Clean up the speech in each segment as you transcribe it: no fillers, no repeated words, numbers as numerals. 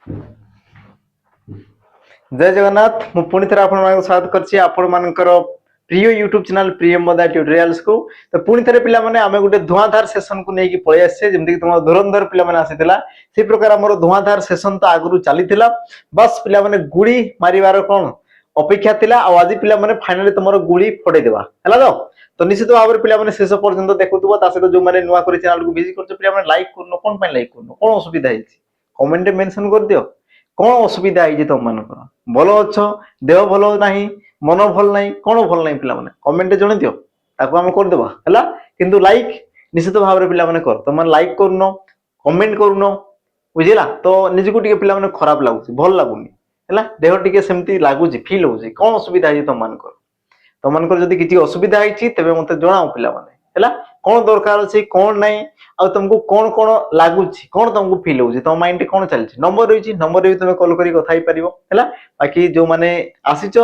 जय जगन्नाथ मु पुणी थे आप स्वागत कर प्रिय यूट्यूब चैनल प्रिय मदा ट्यूटोरियल्स को तो पुणी थे पिला माने आमे गोटे धुआंधार सेशन को लेकिन पळै आसे जेमति तुम धुरंधर पिला माने आसीतिला से प्रकार हमर धुआंधार सेशन तो आगु चलीथिला बस पिला माने गुड़ी मारिवार कोन अपेक्षा थिला आ आज पिला माने फाइनली तुमर गुड़ी फडे देबा हला तो निश्चित भाव पिला माने शेष पर्यंत देखुथबो ता सहित जो माने नुवा करी चैनल को विजिट करछो पिला माने लाइक करनो कोन पय लाइक करनो कोन असुविधा हिची कमेंट मेंशन कर दियो कौन असुविधा है तुम मान भल अच्छ देह भल ना मन भल ना कौन भल ना पिला कमेंट जन दियो ताको आम करदेबा है किंतु लाइक निश्चित भाव में पिला कर तुम लाइक करनो कमेंट करनो बुझिला तो निजको टिके पिला खराब लगुच भल लगुनि है देह टिके सेमती लगुच फील हो कौन असुविधा है तुम मान जदि किसी असुविधा है तेज मत जनाओ पिला है कौन दरकार अच्छे कौन ना आ तुमको कौन कौन लगुच कौन तुमको फील हो तुम माइंड कौन चलती नंबर रही नंबर भी तुम कॉल करी कथा पार है बाकी जो मैंने आसीच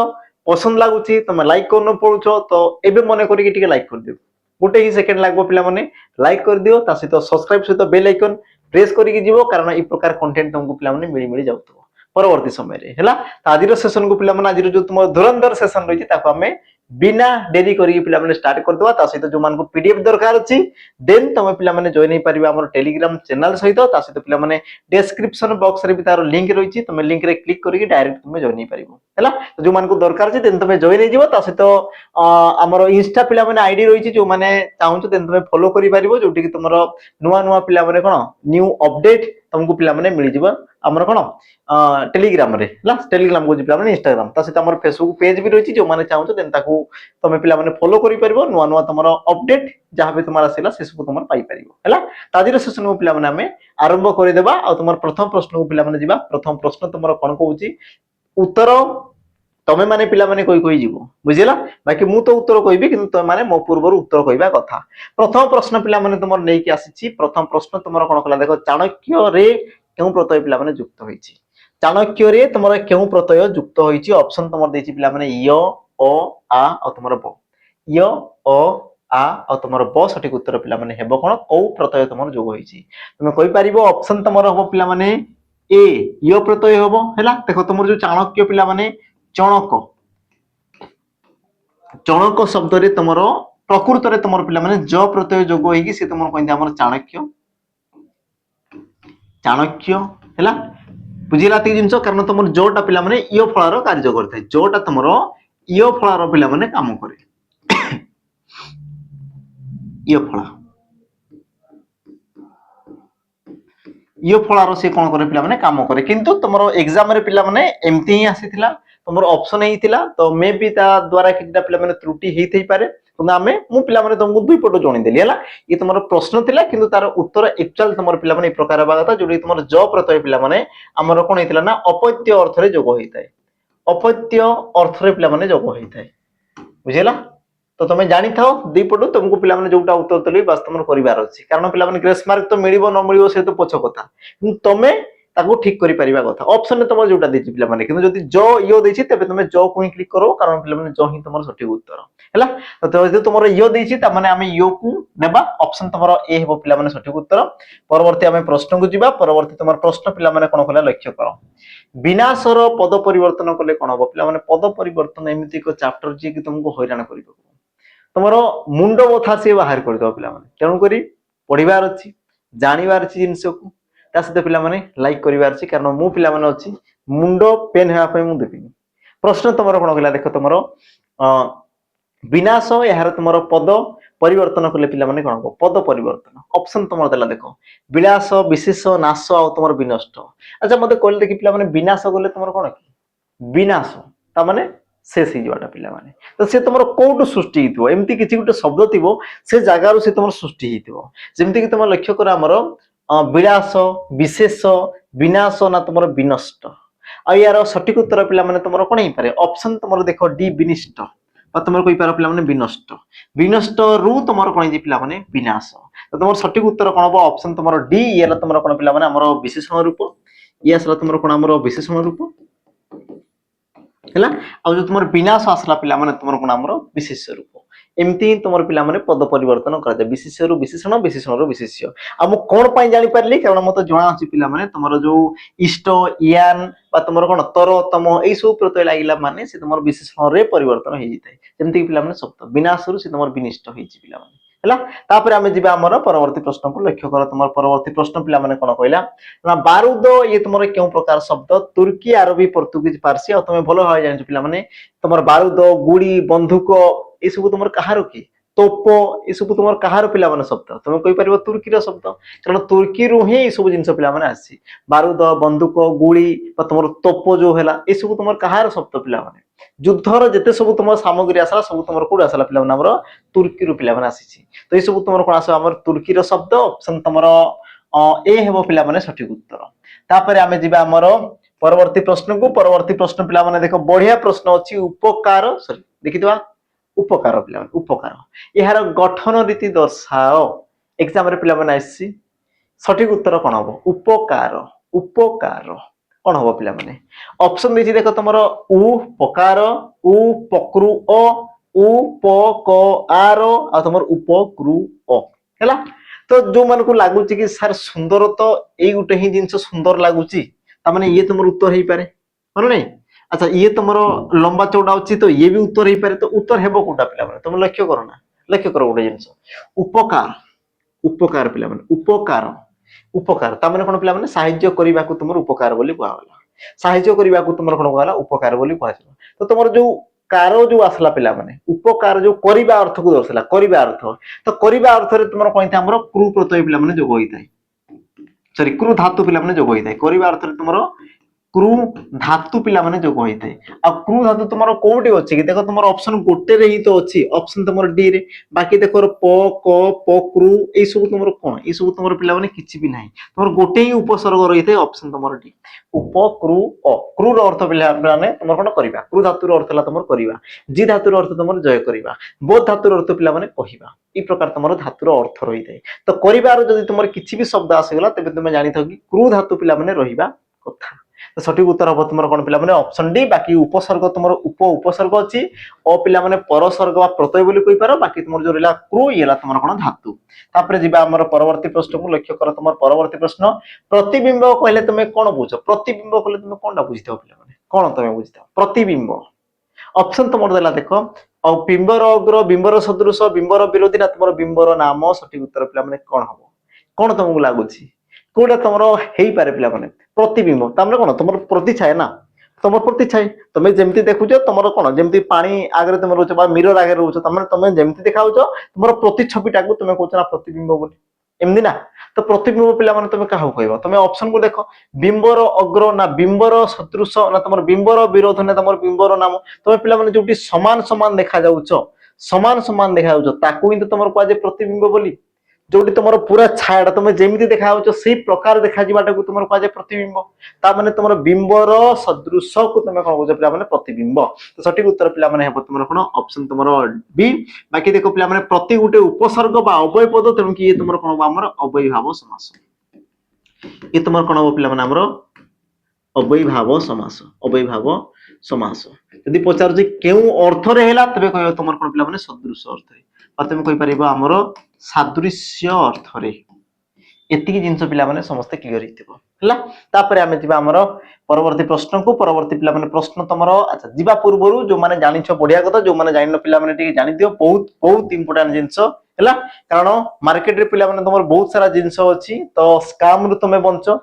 पसंद लगुच तुम लाइक कर पड़ुच तो एबे मन करके लाइक कर दियो गोटे ही सेकेंड लगभग पिला माने लाइक कर दियो ता सहित सब्सक्राइब सहित बेल आइकन प्रेस करके जीवो कारण ई प्रकार कंटेंट तुमको पिला माने मिली जाउतो परवर्ती समय रे हैला आज सेशन को पिला माने आज जो तुम धुरंधर सेशन रही ताको हमें बिना डेरी करके पिला माने स्टार्ट कर दवा ता सहित जो मान को पीडीएफ दरकार अछि देन तुम पिला माने जॉइन ही परिबा हमर टेलीग्राम चैनल सहित ता सहित पिला माने डिस्क्रिप्शन बॉक्स रे भी तार लिंक रही तुम लिंक रे क्लिक करके डायरेक्ट तुम जॉइन ही परिबो हैला तो जो मान को दरकार अछि देन तुम जॉइन ही जीवो ता सहित हमर इंस्टा पिला माने आईडी रही जो माने चाहू देन तुम फॉलो करि परिबो जोटी कि तुमरो नुवा नुवा पिला माने कोन न्यू अपडेट तुमको पिला माने मिली जीवो हमर कोन टेलीग्राम रे ला टेलीग्राम को पिला माने इंस्टाग्राम ता सहित हमर फेसबुक पेज भी रही जो माने चाहू देन ताकू तुम पिला माने फॉलो करि परिबो नुवा नुवा तुमरो अपडेट जहां भी तुम्हारा आसीला से सब तुम पाई परिबो हैला ताजिर सेशन को पिला माने हमें आरंभ करि देबा आ तुमर प्रथम प्रश्न को पिला माने जीवा प्रथम प्रश्न तुमरो कोन कहूची उत्तर तमे माने पिला माने कोई जीवो बुझिला बाकी मु तो उत्तर कहबी किंतु तमे माने मो पूर्व उत्तर कहबा कथा प्रथम प्रश्न पिला माने तुमर नै कि आसीची प्रथम प्रश्न तुमरो कोन कला देखो चाणक्य रे केउ प्रत्यय पिला माने युक्त होईची चाणक्य रे तुमरो केउ प्रत्यय युक्त होईची ऑप्शन तुमर देची पिला माने य अ आ और तुमरो ब य अ आ और तुमरो ब सठिक उत्तर पिला माने हेबो कोन को प्रत्यय तुमर जोग होईची तुमे कहि परिबो ऑप्शन तुमरो हबो पिला माने ए य प्रत्यय हबो हैला देखो तुमर जो चाणक्य पिला माने चणक चणक शब्द रे तुमरो प्रकृत रे तुमर पिला माने ज प्रत्यय जोग होईकी से तुमर कहंदे हमर चाणक्य चाणक्य हैला बुझिला ती जिंस कारण तुमर जोटा पिला माने य फळार कार्य करथाय जोटा तुमरो य फळार पिला माने काम करे य फळा य फळार से कोन करे पिला माने काम करे किंतु तुमरो एग्जाम रे पिला माने एमती ही आसीथिला तुमरो ऑप्शन ही थिला तो मे बी ता द्वारा किटा पिला माने त्रुटि हेई थई पारे तो आमे मु पिला माने तुमको दुई पटो जणी देली हला ये तुमरो प्रश्न थिला किंतु तार उत्तर एक्चुअल तुमरो पिला माने ए प्रकार बागता जोडी तुमरो ज प्रत्यय पिला माने हमरो कोन हेतिला ना अपत्य अर्थ रे जोग होई थाए अपत्य अर्थ रे पिला माने जोग होई थाए बुझिला तो तुम जानी था दी पटू तुमको पिला माने जोटा उत्तर देली बस तुमर परिवार अछि कारण पिला माने ग्रेस मार्क तो मिलिबो न मिलिबो से तो पछ कथा तुमे ताको ठीक करि परिबा कथा ऑप्शन ने तुम जोटा देछि पिला माने किंतु जदि जो यो देछि तबे तुमे जो को ही क्लिक करो कारण पिला माने जो ही तुमर सठिक उत्तर हैला तो जदि तुमर यो देछि त माने हमें यो को नेबा ऑप्शन तुमर ए हेबो पिला माने सठिक उत्तर परवर्ती हमें प्रश्न को जिबा परवर्ती तुमर प्रश्न पिला माने कोन कला लक्ष्य करो विनाशर पद परिवर्तन कले कोन हो पिला माने पद परिवर्तन एमिति को चैप्टर जे कि तुमको हैरान करिबो तुमर मुंड बथा से बाहर कर दो पिला माने तेणु करी पढ़िबार अछि जानिबार अछि जिंस को ता सहित पिला माने लाइक करिबार अछि कारण मु पिला माने अछि मुंड पेन हेबा पय मु देबिनी प्रश्न तुमर कोन कला देखो तुमर विनाश यार तुमर पद परिवर्तन कले पिला माने कोन पद परिवर्तन ऑप्शन तुमर देला देखो विनाश विशेष नाश आ तुमर विनष्ट अच्छा मते कहले देखि पिला माने विनाश गले तुमर कोन की विनाश ता माने शेष ही जाटा पिला माने तो से तुमर कोड सृष्टि हितबो एम्ति किछि गुटे शब्द थिबो से जागा रो से तुमर सृष्टि हितबो जेमति कि तुमर लक्ष्य कर हमर विलास विशेष विनाश ना तुमर विनष्ट आ यार सठिक उत्तर पिला माने तुमर कोन ही पारे ऑप्शन तुमर देखो डी विनिष्ट बा तुमर कोइ पार पिला माने विनष्ट विनष्ट रु तुमर कोन जी पिला माने विनाश तो तुमर सठिक उत्तर कोन हो ऑप्शन तुमर डी याला तुमर कोन पिला माने हमर विशेषण रूप यासला तुमर कोन हमर विशेषण रूप हैला आ जो तुमर विनाश आसला पिला माने तुमर कोन हमर विशेष रूप एमती तुम पिला माने पद परिवर्तन करा जाए विशेष्य रु विशेषण विशेषण रु विशेष्य आ मु कोन पई जानि परली कारण मते जणा अछि पिला माने तुमरो जो इष्ट यान बा तुमरो कोन तर तम एई सब प्रत्यय लागिला माने से तुमरो विशेषण रे परिवर्तन हे जितै जेमति पिला माने शब्द विनाश रु से तुमरो विनिष्ट होई छि पिला माने हला तापर आमे जिबा हमर परवर्ती प्रश्न को लक्ष्य कर तुमर परवर्ती प्रश्न पिला माने कोन कहला ना बारूद ये तुमरो केउ प्रकार शब्द तुर्की अरबी पोर्तुगीज फारसी आ तुमे भलो होय जानि पिला माने तुमर बारूद गुड़ी बंदूक ए सब तुमर कहारो की तोप ये सब तुम कहार पिला माने शब्द तुम कहि परिबो तुर्की रो शब्द कारण तुर्की रु ही ये सब जिंस पिला माने आसी बारूद बंदूक गुड़ी बा तुमर तोप जो हैला ए सब तुम कहार शब्द पिला माने युद्धर जते सब तुम सामग्री आसला सब तुम कोड आसला पिला माने हमर तुर्की रु पिला माने आसी तो ये सब तुम कोन आसो हमर तुर्की रो शब्द ऑप्शन तुमर ए हेबो पिला माने सठिक उत्तर तापर आमे जिबा हमर परवर्ती प्रश्न पिला माने देखो बढ़िया प्रश्न अछि उपकार सॉरी देखितबा उपकार पिला माने उपकार यार गठन रीति दर्शाओ एग्जाम रे पिला माने आसी सठिक उत्तर कोन हबो उपकार उपकार कोन हबो पिला माने ऑप्शन देछि देखो तमरो उपकार उपक्रु अ उपकार आ तमर उपक्रु अ हैला तो जो मन को लागु कि सर सुंदर तो एई गुटे ही जिंस सुंदर लागुची ता माने ये तुमर उत्तर हेई पारे मानो नै अच्छा ये तुमरो लंबा चौड़ा अछि तो ये भी उत्तर हेई पारे तो उत्तर हेबो कोटा पिला माने तुम लक्ष्य करो ना लक्ष्य करो गुटे जिंस उपकार उपकार पिला माने उपकार उपकार ता माने कोन पिला माने सहाय्य करिबा को तुमर उपकार बोली कहला सहाय्य करिबा को तुमर कोन कहला उपकार बोली कहला तो तुमर जो कारो जो आसला पिला माने उपकार जो करिबा अर्थ को दर्शला करिबा अर्थ तो करिबा अर्थ रे तुमर कोइता हमर क्रू प्रत्यय पिला माने जोग होइताय सॉरी क्रू धातु पिला माने जोग होइताय करिबा अर्थ रे तुमर क्रू धातु पिला माने जोग होइताय आ क्रू धातु तुमर कोउटी अछि कि देखो तुमर ऑप्शन गोटे रे ही तो अछि ऑप्शन तुमर डी रे बाकी देखो प क प क्रू ए सब तुमर कोन ए सब तुमर पिला माने किछि भी नाही तुमर गोटे ही उपसर्ग रहिते ऑप्शन तुमर डी उप क्रू अ क्रू रो अर्थ पिला माने तुमर कोन करिबा क्रू धातु रो अर्थ ला तुमर करिबा जी धातु रो अर्थ तुमर जय करिबा बोध धातु रो अर्थ पिला माने कहिबा ई प्रकार तुमर धातु रो अर्थ रहिते तो करिबार जदी तुमर किछि भी शब्द आसेगला तबे तुमे जानि थो कि क्रू धातु पिला माने रहिबा कथा तो सठिक उत्तर हम तुम कौन पिला माने ऑप्शन डी बाकी उपसर्ग तुम उप उपसर्ग अच्छी अ पिला माने परसर्ग बा प्रत्यय बोली कहि पारो बाकी तुम जो रहला क्रू येला तुम कोन धातु तापर जिबा हमर परवर्ती प्रश्न को लक्ष्य कर तुम परवर्ती प्रश्न प्रतिबिंब कहले तुम कोन बुझो प्रतिबिंब कहले तुम कोनटा बुझितो पिला माने कोन तुम बुझितो प्रतिबिंब ऑप्शन तुम देला देखो औ बिंबर अग्र बिंबर सदृश बिंबर विरोधी ना तुम बिंबर नाम सठिक उत्तर पिला माने कोन हबो कोन तुमको लागुची कोडा तुमरो हेई पारे पिला माने प्रतिबिंब तामने कोन तुमर प्रतिछाया ना तुमर प्रतिछाय तुमे जेमति देखुछो तुमरो कोन जेमति पानी आगरे तुम रोछ बा मिरर आगरे रोछ तमने तुमे जेमति देखाउछो तुमरो प्रतिछबिटा को तुमे कहछ ना प्रतिबिंब बोली एमदी ना तो प्रतिबिंब पिला माने तुमे काहू कहबो तुमे ऑप्शन को देखो बिंबर अग्र ना बिंबर सदृश ना तुमर बिंबर विरोध ना तुमर बिंबर नाम तुमे पिला माने जोटी समान समान देखा जाउछो समान समान देखा जाउछो ताकू ही तो तुमर को आज प्रतिबिंब बोली जोटी तुम पूरा छाया तुम जमी देखा से प्रकार देखा को तुम कह प्रतिबिंब ता माने तुम बिंबर सदृश को तुम कौन कह पे प्रतिबिंब तो सठिक उत्तर पिला माने तुम कौन ऑप्शन तुम बी बाकी देखो पिला माने प्रति गोटे उपसर्ग बा अव्यय पद तेणु कि ये तुम कौन हम अव्यय भाव समास ये तुम कौन हम पिला माने अव्यय भाव समास अव्यय भाव समास यदि पचार केउ अर्थ रे हैला तबे कह तुम कौन पिला माने सदृश अर्थ रे तुम कहि परिबो हमर सादृश्य अर्थ रे एतिकी जिंस पिला माने समस्त क्लियर हितबो हला तापर आमे जिबा हमर परवर्ती प्रश्न को परवर्ती पिला माने प्रश्न तमरो अच्छा जिबा पूर्वरु जो माने जानिछो बढ़िया कथा जो माने जानिनो पिला माने टिके जानि दियो बहुत बहुत इंपोर्टेंट जिंस हला कारण मार्केट रे पिला माने तमरो बहुत सारा जिंस अछि तो स्कैम रु तमे बंचो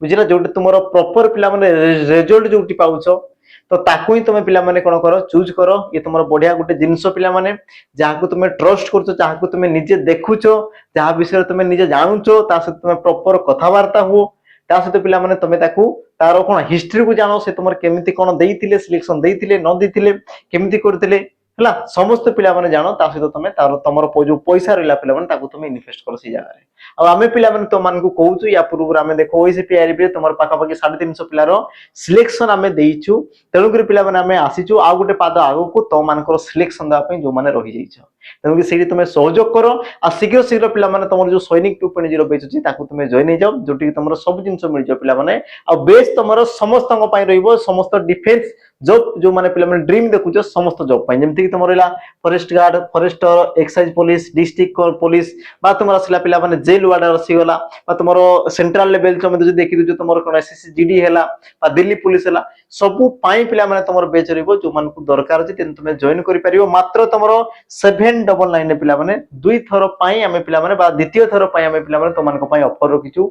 बुझिला जोटी तुमरो प्रॉपर पिला माने रिजल्ट जोटी पाउछो तो ताकू ही तुम पिला माने कोन करो चूज करो ये तुम बढ़िया गोटे जिनस पिला माने जहां को तुम ट्रस्ट करछो जहां को तुम निजे देखुछो जहां विषय तुम निजे जानूछो ता से तुम प्रॉपर कथावार्ता हो ता से पिला माने तुम ताकू तारो कोन हिस्ट्री को जानो से तुम केमिति कोन देइथिले सिलेक्शन देइथिले न देइथिले केमिति करथिले हला समस्त पिला माने जानो ता सहित तुम तारो तमरो जो पैसा रहला पिला माने ताकू तुम इन्वेस्ट करो सी जगह रे अब आमे पिला माने तो मान को कहूछु या पूर्व आमे देखो ओसीपी आरबी तुमर पाका पाकी 350 पिलारो सिलेक्शन आमे देइछु तेणु कर पिला माने आमे आसीछु आ गोटे पाद आगो को तो मानकर सिलेक्शन दा पई जो माने रहि जाइछ तेणु कि सेठी तुमे सहयोग करो आ शीघ्र शीघ्र पिला माने तमर जो सैनिक 2.0 बेच छी ताकू तुमे जॉइन हे जाओ जोटी तमर सब जिंस मिल जाओ पिला माने आ बेस तमर समस्त पई रहइबो समस्त डिफेंस जॉब जो माने पिला माने ड्रीम देखुछ समस्त जॉब पाई जेमति कि तुम रहला forest guard forester excise police district police बा तुम आसला पिला माने जेल वार्डर आसी गला बा तुमरो सेंट्रल लेवल तुम जो देखि दु तुमरो कोन एसएससी जीडी हैला बा दिल्ली पुलिस हैला सबु पाई पिला माने तुमरो बेच रहबो जो मान को दरकार अछि तेन तुमे जॉइन करि परिबो मात्र तुमरो 799 पिला माने दुई थरो पाई हमें पिला माने बा द्वितीय थरो पाई हमें पिला माने तुमन को पाई ऑफर रखिछु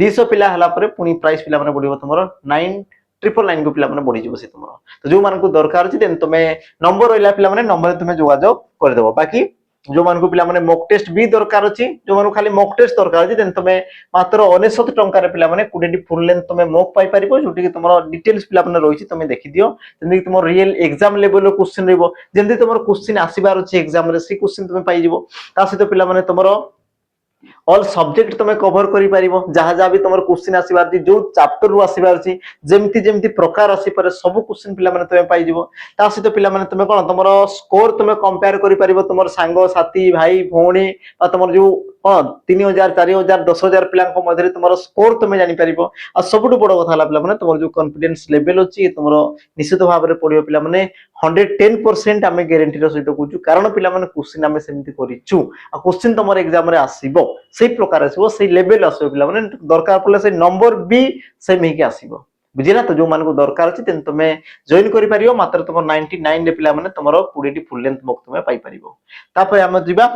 200 पिला हला परे पुनी प्राइस पिला माने बढ़िबो तुमरो 999 को पिला माने बढ़ी जिवो से तुमरो तो जो मान को दरकार अछि तेन तुमे नंबर रहला पिला माने नंबर तुमे जोगाजोग कर देबो बाकी जो मान को पिला माने मॉक टेस्ट भी दरकार अछि जो मान को खाली मॉक टेस्ट दरकार अछि तेन तुमे मात्र 99 टंका रे पिला माने 20 टी फुल लेंथ तुमे मॉक पाई परिबो जोटी कि तुमरो डिटेल्स पिला माने रहिछि तुमे देखि दियो जेंति कि तुमरो रियल एग्जाम लेवल रो क्वेश्चन रहबो जेंति तुमरो क्वेश्चन आसीबार अछि एग्जाम रे सी क्वेश्चन तुमे पाई जिवो ता सहित पिला माने तुमरो ऑल सब्जेक्ट तुमे कवर करि परिबो जहा जहा भी तुमर क्वेश्चन आसीबार छी जो चैप्टर रु आसीबार छी जेमति जेमति प्रकार आसी पारे सब क्वेश्चन पिला माने तुमे पाई जिवो ता सहित पिला माने तुमे कोन तुमरो स्कोर तुमे कंपेयर करि परिबो तुमर सांगो साथी भाई भौणी बा तुमर जो 3000 4000 10000 पिला को मधरे तुमरो स्कोर तुमे जानि परिबो आ सबटु बड़ कथा हला पिला माने तुमर जो कॉन्फिडेंस लेवल अछि तुमरो निश्चित भाव रे पडियो पिला माने 110% आमे ग्यारंटी रो सहित कहूछु कारण पिला माने क्वेश्चन आमे सेमति करिछु आ क्वेश्चन तुमर एग्जाम रे आसीबो सेही प्रकार आसीबो सेही लेवल आसीबो पिला माने दरकार पड़ले से नंबर भी सेम हेके आसीबो बुझिला तो जो मान को दरकार अछि तेन तुमे जॉइन करि परियो मात्र तुम 99 रे पिला माने तुमरो 20 टी फुल लेंथ बुक तुमे पाई परिबो तापर हम जिबा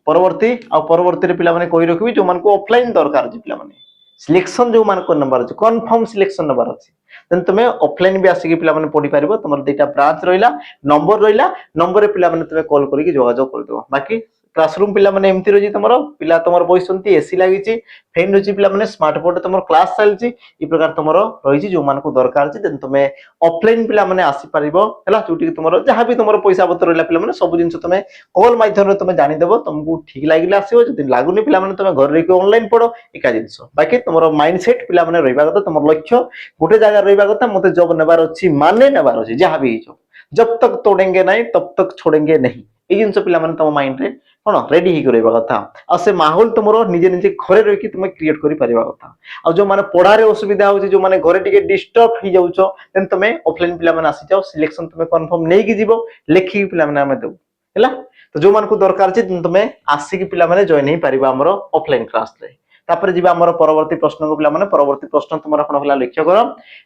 परवर्ती आ परवर्ती रे पिला माने कोइ रखबी जो मान को ऑफलाइन दरकार अछि पिला माने सिलेक्शन जो मान को नंबर अछि कंफर्म सिलेक्शन नंबर अछि देन तुमे ऑफलाइन भी आसी कि पिला माने पढी परिबो तुमर देटा ब्रांच रहिला नंबर रे पिला माने तुमे कॉल करि कि जोगाजोग कर देबो बाकी क्लासरूम पिला माने एमती रही तुमरो पिला तुमर बइसंती एसी लागि छि फैन रही पिला माने स्मार्ट बोर्ड तुमर क्लास चल छि ई प्रकार तुमरो रही छि जो मान को दरकार छि देन तुमे ऑफलाइन पिला माने आसी परिबो हला जोटी तुमरो जहां भी तुमरो पैसा पत्र रहला पिला माने सब जिंस तुमे कॉल माध्यम रे तुमे जानि देबो तुमको ठीक लागिला आसीबो जदि लागुनी पिला माने तुमे घर रे के ऑनलाइन पढो एका जिंस बाकी तुमरो माइंडसेट पिला माने रहिबा कथा तुमर लक्ष्य गोटे जगह रहिबा कथा मते जॉब नेबार अछि माने नेबार अछि जहां भी हो जब तक तोड़ेंगे नहीं तब तक छोड़ेंगे नहीं ए जिंस पिला माने तुम माइंड रे कोन रेडी ही करबा कथा आ से माहौल तुमरो निजे निजे घरे रहि कि तुम क्रिएट करि परिबा कथा आ जो माने पढ़ारे असुविधा हो जो माने घरे टिके डिस्टर्ब ही जाउछो देन तुमे ऑफलाइन पिला माने आसी जाओ सिलेक्शन तुमे कंफर्म नै कि जीवो लेखि पिला माने हमें देउ हैला तो जो मान को दरकार छै तुमे आसी कि पिला माने जॉइन ही परिबा हमरो ऑफलाइन क्लास रे तापर जीवा हमर परवर्ती प्रश्न को पिला माने परवर्ती प्रश्न तुमरा कोन होला लक्ष्य करो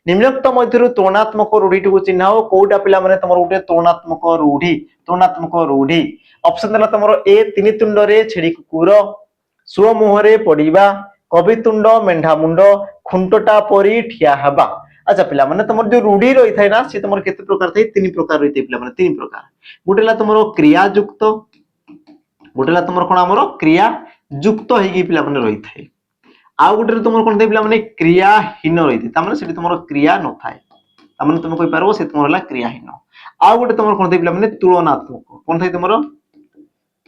निम्नलिखित मध्यरु तुलनात्मक रूढ़ी को चिन्हाओ कोउटा पिला माने तुमर उटे तुलनात्मक रूढ़ी ऑप्शन देला तुमरो ए तिनि तुंड रे छेड़ी कुकुर सुओ मुहरे पडिबा कवितुंड मेंढा मुंड खुंटटा परी ठिया हबा अच्छा पिला माने तुमर जो रूढ़ी रही थाय ना से तुमर केते प्रकार थाय तीन प्रकार रही पिला माने तीन प्रकार गुटेला तुमरो क्रिया युक्त गुटेला तुमर कोन हमरो क्रिया युक्त हेगी पिला माने रही थाय आ गुटे तुमर कोन थाय पिला माने क्रियाहीन रही थाय ता माने सेठी तुमरो क्रिया न थाय ता माने तुम कहि पारबो से तुमर होला क्रियाहीन आ गुटे तुमर कोन थाय पिला माने तुलनात्मक कोन थाय तुमरो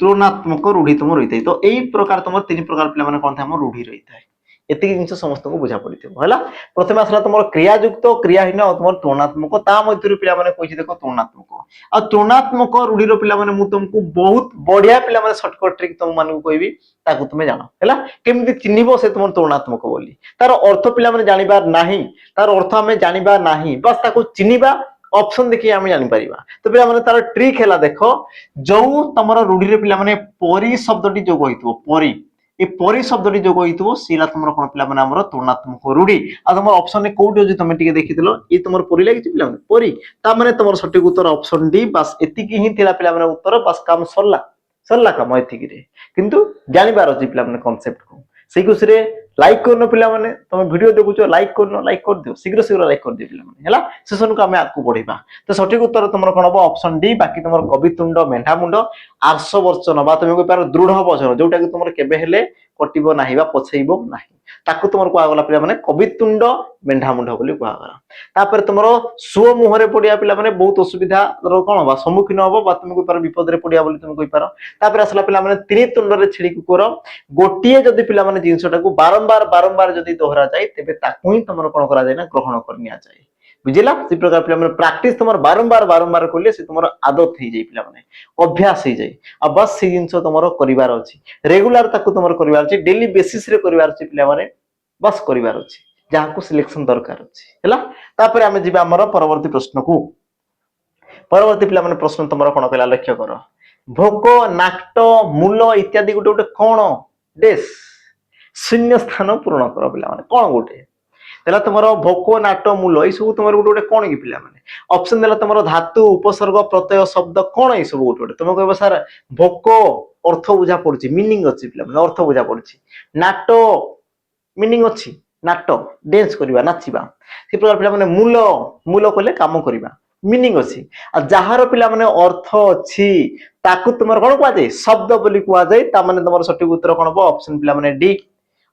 तुलनात्मक रूढ़ी तुम रही थाय तो एई प्रकार तुम तीन प्रकार पिला माने कोन थाय हम रूढ़ी रही थाय एति जिंस समस्त को बुझा पड़िथिबो हला प्रथम आसला तुमर क्रिया युक्त क्रियाहीन और तुमर तुलनात्मक ता मध्यरु पिला माने कहि देखो तुलनात्मक आ तुलनात्मक रूढ़ी रो पिला माने मु तुमको बहुत बढ़िया पिला माने शॉर्टकट ट्रिक तुम मान को कहबी ताकू तुमे जानो हला केमि चिन्हिबो से तुमर तुलनात्मक बोली तार अर्थ पिला माने जानिबार नाही तार अर्थ हमें जानिबार नाही बस ताकू चिन्हिबा ऑप्शन देखि आमे जानि परिबा तो पिला माने तार ट्रिक हैला देखो जो तमरो रूढ़ी रे पिला माने परी शब्दटी जोग होइतबो परी ए परी शब्दटी जोग होइतबो सीला तमरो कोन पिला माने हमरो तुलनात्मक रूढ़ी आ तमरो ऑप्शन ने कोउटी जे तमे टिके देखितलो ए तमरो परी लागि पिला माने परी ता माने तमरो सटीक उत्तर ऑप्शन डी बस एति की ही थिला पिला माने उत्तर बस काम सरला काम एति की रे किंतु जानि बार अछि पिला माने कांसेप्ट को सेही कुसरे लाइक करनो पिला माने तुम वीडियो देखुचो लाइक कर दियो शीघ्र लाइक कर दियो पिला माने हला सेशन को हमें आकु बढ़िबा तो सटीक उत्तर तुमरो कोन हो ऑप्शन डी बाकी तुमरो कवितुंड मेंढा मुंड आर्ष वर्चन बा तुम को पार दृढ़ वचन जोटा कि तुमरो केबे हेले कटिबो नाही बा पछेइबो नाही ताकू तुमरो को आगला पिला माने कवितुंड मेंढा मुंड बोली को आगला तापर तुमरो सुओ मुहरे पडिया पिला माने बहुत असुविधा रो कोन बा सम्मुखीन होबो बा तुम को पार विपद रे पडिया बोली तुम कहि पारो तापर असला पिला माने तिनि तुंड रे छिड़ी कुकुर गोटिए जदी पिला माने जिंसटा को बारंबार जदी दोहरा जाय तेबे ताकू ही तुमरो कोन करा जाय ना ग्रहण करनिया जाय बुझिला से प्रकार पिला माने प्रैक्टिस तुमर बारंबार करले से तुमर आदत ही जाय पिला माने अभ्यास ही जाय आ बस से जिंस तुमर करिवार अछि रेगुलर ताकू तुमर करिवार अछि डेली बेसिस रे करिवार अछि पिला माने बस करिवार अछि जहा को सिलेक्शन दरकार अछि हैला तापर हमें जिबा हमर परवर्ती प्रश्न को परवर्ती पिला माने प्रश्न तुमर कोन कहला लक्ष्य कर भोक नाट मूल इत्यादि गोटे गोटे कौन डेस शून्य स्थान पूर्ण कर पिला माने कौन गोटे देला तुमर भोक नाट मूल ये सब तुमर गोटे गोटे कौन कि पिला माने ऑप्शन देला तुमर धातु उपसर्ग प्रत्यय शब्द कौन ये सब गोटे गोटे तुम कहबो सर भोक अर्थ बुझा पड़ुची मीनिंग अछि पिला माने अर्थ बुझा पड़ुची नाट मीनिंग अछि नाट डांस करबा नाचिबा से प्रकार पिला माने मूल मूल कहले काम करबा मीनिंग अछि आ जहार पिला माने अर्थ अछि ताकू तुमर कोन कुआ जाय शब्द बोली कुआ जाय ता माने तुमर सठिक उत्तर कोन हो ऑप्शन पिला माने डी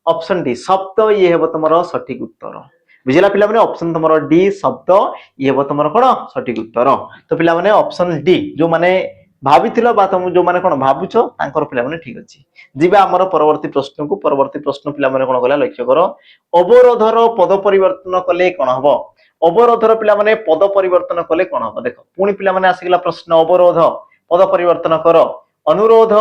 ऑप्शन डी शब्द ये हेबो तुमर सठिक उत्तर बुझिला पिला माने ऑप्शन तुमर डी शब्द ये हेबो तुमर कोन सठिक उत्तर तो पिला माने ऑप्शन डी जो माने भाबिथिलो बा तुम जो माने कोन भाबुछो तांकर पिला माने ठीक अछि जिबा हमर परवर्ती प्रश्न पिला माने कोन गला लक्ष्य करो अवरोधर पद परिवर्तन कले कोन हबो अवरोधर पिला माने पद परिवर्तन कले कोन हबो देखो पुणी पिला माने आसीगला प्रश्न अवरोध पद परिवर्तन कर अनुरोध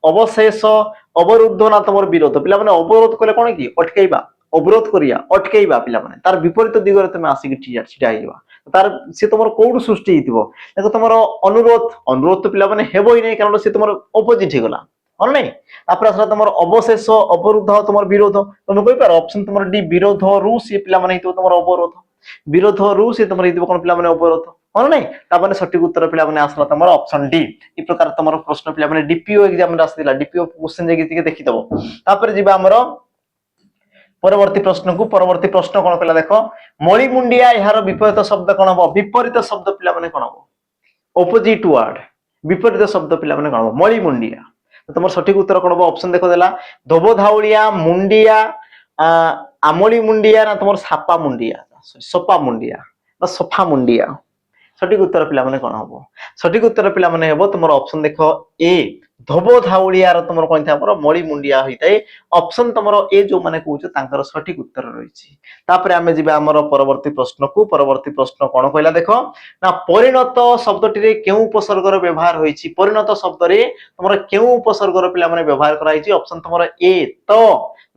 अवशेष अवरुद्ध ना तमर विरोध पिला माने अवरोध कले कोन की अटकेइबा अवरोध करिया अटकेइबा पिला माने तार विपरीत दिगरे तुम आसी छिटा हिबा तार से तुमर कोड सृष्टि हितबो देखो तुमर अनुरोध अनुरोध तो पिला माने हेबो ही नै कारण से तुमर अपोजिट हिगला और नहीं तापर असला तुमर अवशेष अवरुद्ध तुमर विरोध तुम कहि पार ऑप्शन तुमर डी विरोध रु से पिला माने हितो तुमर अवरोध विरोध रु से तुमर हितबो कोन पिला माने अवरोध और नहीं ता माने सठिक उत्तर पिला माने आसला तुमर ऑप्शन डी ई प्रकार तुमर प्रश्न पिला माने डीपीओ एग्जाम रे आसिला डीपीओ क्वेश्चन जे देखि दबो तापर जिबा हमर परवर्ती प्रश्न कोन कहला देखो मळी मुंडिया यार विपरीत शब्द कोन हो विपरीत शब्द पिला माने कोन हो ऑपोजिट वर्ड विपरीत शब्द पिला माने कोन हो मळी मुंडिया तो तुमर सठिक उत्तर कोन हो ऑप्शन देखो देला धोबो धाउलिया मुंडिया आमळी मुंडिया ना तुमर सापा मुंडिया सपा मुंडिया ना सफा मुंडिया सठिक उत्तर पिला माने कोन हो सठिक उत्तर पिला माने हेबो तुमर ऑप्शन देखो ए धोबो धाउलियार तुमर कोन था पर मळी मुंडिया होइताय ऑप्शन तुमर ए जो माने कहउछ तांकर सठिक उत्तर रहिछि तापर हमें जिबा हमर परवर्ती प्रश्न कोन कहला देखो ना परिणत शब्दटी रे केउ उपसर्गर व्यवहार होइछि परिणत शब्द रे तुमर केउ उपसर्गर पिला माने व्यवहार कराइछि ऑप्शन तुमर ए तो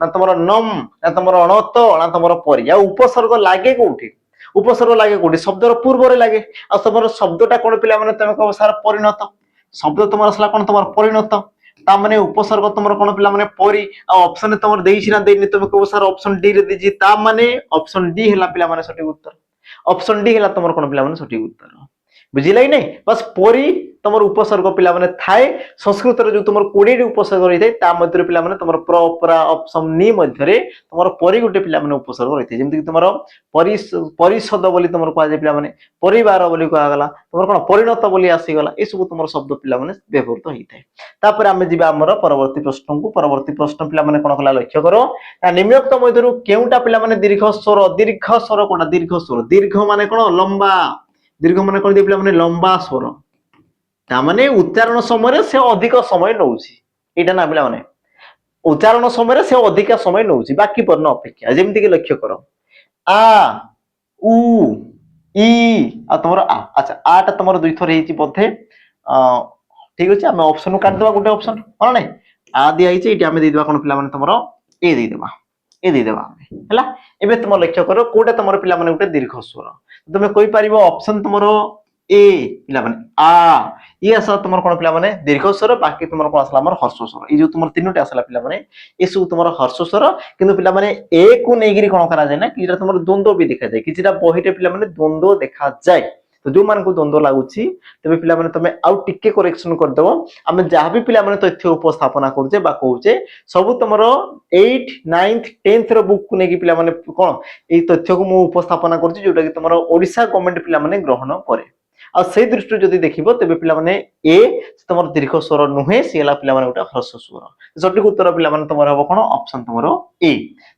ना तुमर नम ना तुमर अणत ना तुमर परि या उपसर्ग लागे कोठी उपसर्ग लागे कोठी शब्दर पूर्व रे लागे आ तुमर शब्दटा कोन पिला माने तमे कहबो सार परिणत शब्द तुमर असला कोन तुमर परिणत ता माने उपसर्ग तुमर कोन पिला माने परि आ ऑप्शन तुमर देइछि ना देइनि तमे कहबो सार ऑप्शन डी रे दिजि ता माने ऑप्शन डी हला पिला माने सठिक उत्तर ऑप्शन डी हला तुमर कोन पिला माने सठिक उत्तर बुझिलै नै बस परि तुमर उपसर्ग पिला माने थाए संस्कृत रे जो तुमर 20 टी उपसर्ग रहितै ता मध्य पिला माने तुमर प्र प्रा ऑप्शन नी मध्य रे तुमर परि गुटे पिला माने उपसर्ग रहितै जेमति कि तुमर परिषद बोली तुमर कहा जे पिला माने परिवार बोली कहा गला तुमर कोन परिणत बोली आसी गला ए सब तुमर शब्द पिला माने व्यवहृत होइतै तापर हमें जिबा हमर परवर्ती प्रश्न पिला माने कोन कला लक्ष्य करो ना निम्नोक्त मध्यरु केउटा पिला माने दीर्घ स्वर कोन दीर्घ माने कोन लंबा दीर्घ माने कोन दे पिला माने लंबा स्वर ता माने उच्चारण समय से अधिक समय नउछि एटा ना पिला माने उच्चारण समय से अधिक समय नउछि बाकी वर्ण अपेक्षा जेमति कि लक्ष्य करो आ उ ई आ तमरो आ अच्छा आटा तमरो दुई थर हेछि बोधे ठीक अछि हम ऑप्शन काट देबा गुटे ऑप्शन हो नै आ दिया हेछि एटा हम दे देबा कोन पिला माने तमरो ए दे देबा हला एबे तुम लक्ष्य करो कोटा तमरो पिला माने गुटे दीर्घ स्वर तुमे कोइ परिबो ऑप्शन तमरो ए पिला माने आ ये आसा तुमर कोन पिला माने दीर्घ स्वर बाकी तुमर कोन आसला हमर हर्ष स्वर ई जो तुमर तीनोटे आसला पिला माने ए सब तुमर हर्ष स्वर किंतु पिला माने ए को नेगिरी कोन करा जाय ना किरा तुमर द्वंद्व भी देखा जाय किछिटा बहिटे पिला माने द्वंद्व देखा जाय तो जो मान को द्वंद्व लागुछि तबे पिला माने तमे आउ टिके करेक्शन कर देबो हम जहां भी पिला माने तथ्य उपस्थापना करजे बा कहउचे सब तुमर 8th 9th 10th रो बुक को नेकी पिला माने कोन ए तथ्य को मु उपस्थापना करछि जोटा कि तुमर ओडिसा गवर्नमेंट पिला माने ग्रहण करे आ से दृष्टि जदि देखिबो तबे पिला माने ए तुमर दीर्घ स्वर नुहे सेला पिला माने उटा ह्रस्व स्वर सठिक उत्तर पिला माने तुमर हबो कोन ऑप्शन तुमर ए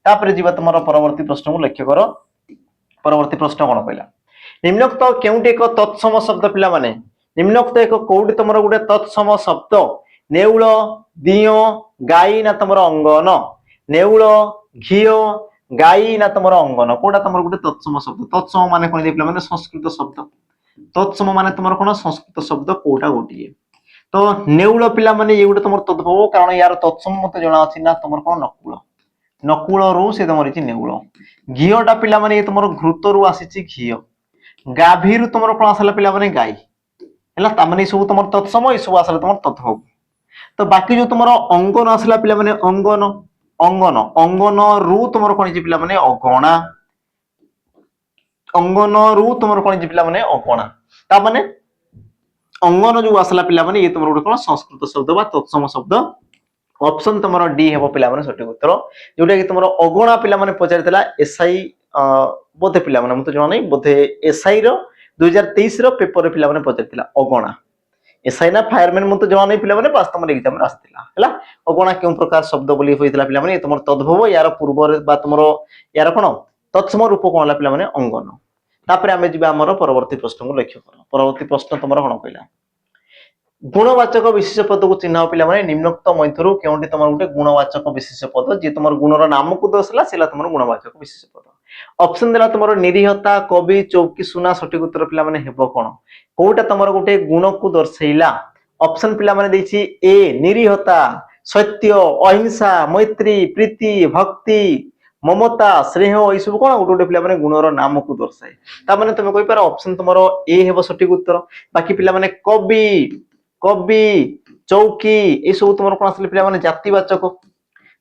तापर जीवा तुमर परवर्ती प्रश्न को लक्ष्य करो परवर्ती प्रश्न कोन कहला निम्नोक्त केउटे एक तत्सम शब्द पिला माने निम्नोक्त एक कोउटी तुमर गुटे तत्सम शब्द नेउळ दियो गाई ना तुमर अंगन नेउळ घियो गाई ना तुमर अंगन कोडा तुमर गुटे तत्सम शब्द तत्सम माने कोन दे पिला माने संस्कृत शब्द तत्सम माने तुमर कोन संस्कृत शब्द कोटा गोटिए तो नेउळ पिला माने ये गुटे तुमर तद्भव कारण यार तत्सम मते जणा अछि ना तुमर कोन नकुळ नकुळ रु से तुमर छि नेउळ घियोटा पिला माने ये तुमर घृत रु आसी छि घियो गाभीरु तुमर कोन आसला पिला माने गाई ହେଲା ତା ମାନେ ସବୁ ତମର ତତ୍ସମ ଏ ସବୁ ଆସିଲା ତମର ତତ୍ଭବ। ତ ବାକି ଯୋଉ ତମର ଅଙ୍ଗନ ଆସିଲା ପିଲାମାନେ ଅଙ୍ଗନ ଅଙ୍ଗନ ଅଙ୍ଗନ ରୁ ତମର କଣ ହେଇଛି ପିଲାମାନେ ଅଗଣା ଅଙ୍ଗନ ରୁ ତମର କଣ ହେଇଛି ପିଲାମାନେ ଅଗଣା ତା ମାନେ ଅଙ୍ଗନ ଯୋଉ ଆସିଲା ପିଲାମାନେ ଇଏ ତମର ଗୋଟେ କଣ ସଂସ୍କୃତ ଶବ୍ଦ ବା ତତ୍ସମ ଶବ୍ଦ। ଅପସନ ତମର ଡି ହେବ ପିଲାମାନେ ସଠିକ ଉତ୍ତର ଯୋଉଟା କି ତମର ଅଗଣା ପିଲାମାନେ ପଚାରିଥିଲା ଏସଆଇ ବୋଧେ ପିଲାମାନେ ମୁଁ ତ ଜଣା ନାହିଁ ବୋଧେ ଏସଆଇ ର 2023 ର ପେପର ପିଲାମାନେ ପଚାରିଥିଲା ଅଗଣା ଏସଆଇ ନା ଫାୟାରମ୍ୟାନ ମୁଁ ତ ଜଣା ନାହିଁ ପିଲାମାନେ ବାସ୍ ତମର ଏକ୍ଜାମ ରେ ଆସିଥିଲା ହେଲା। ଅଗଣା କେଉଁ ପ୍ରକାର ଶବ୍ଦ ବୋଲି ହୋଇଥିଲା ପିଲାମାନେ ତମର ତଦ୍ଭବ ୟାର ପୂର୍ବରେ ବା ତମର ୟାର କଣ ତତ୍ସମ ରୂପ କଣ ହେଲା ପିଲାମାନେ ଅଙ୍ଗନ। ତାପରେ ଆମେ ଯିବା ଆମର ପରବର୍ତ୍ତୀ ପ୍ରଶ୍ନକୁ ଲକ୍ଷ୍ୟ କର ପରବର୍ତ୍ତୀ ପ୍ରଶ୍ନ ତମର କଣ କହିଲା ଗୁଣବାଚକ ବିଶେଷ ପଦକୁ ଚିହ୍ନାଅ ପିଲାମାନେ ନିମ୍ନୋକ୍ତ ମଧ୍ୟରୁ କେଉଁଠି ତମର ଗୋଟେ ଗୁଣବାଚକ ବିଶେଷ ପଦ ଯିଏ ତମର ଗୁଣର ନାମକୁ ଦର୍ଶାଇଲା ସେଟା ତମର ଗୁଣବାଚକ ବିଶେଷ ପଦ। ଅପସନ ଦେଲା ତମର ନିରୀହତା କବି ଚୌକି ସୁନା ସଠିକ ଉତ୍ତର ପିଲାମାନେ ହେବ କଣ କୋଉଟା ତମର ଗୋଟେ ଗୁଣକୁ ଦର୍ଶାଇଲା। ଅପସନ ପିଲାମାନେ ଦେଇଛି ଏ ନିରୀହତା ସତ୍ୟ ଅହିଂସା ମୈତ୍ରୀ ପ୍ରୀତି ଭକ୍ତି ମମତା ସ୍ନେହ ଏଇ ସବୁ କଣ ଗୋଟେ ଗୋଟେ ପିଲାମାନେ ଗୁଣର ନାମକୁ ଦର୍ଶାଏ। ତାମାନେ ତମେ କହିପାର ଅପସନ ତମର ଏ ହେବ ସଠିକ ଉତ୍ତର। ବାକି ପିଲାମାନେ କବି କବି ଚୌକି এই ସବୁ ତମର କଣ ଆସିଲେ ପିଲାମାନେ ଜାତିବାଚକ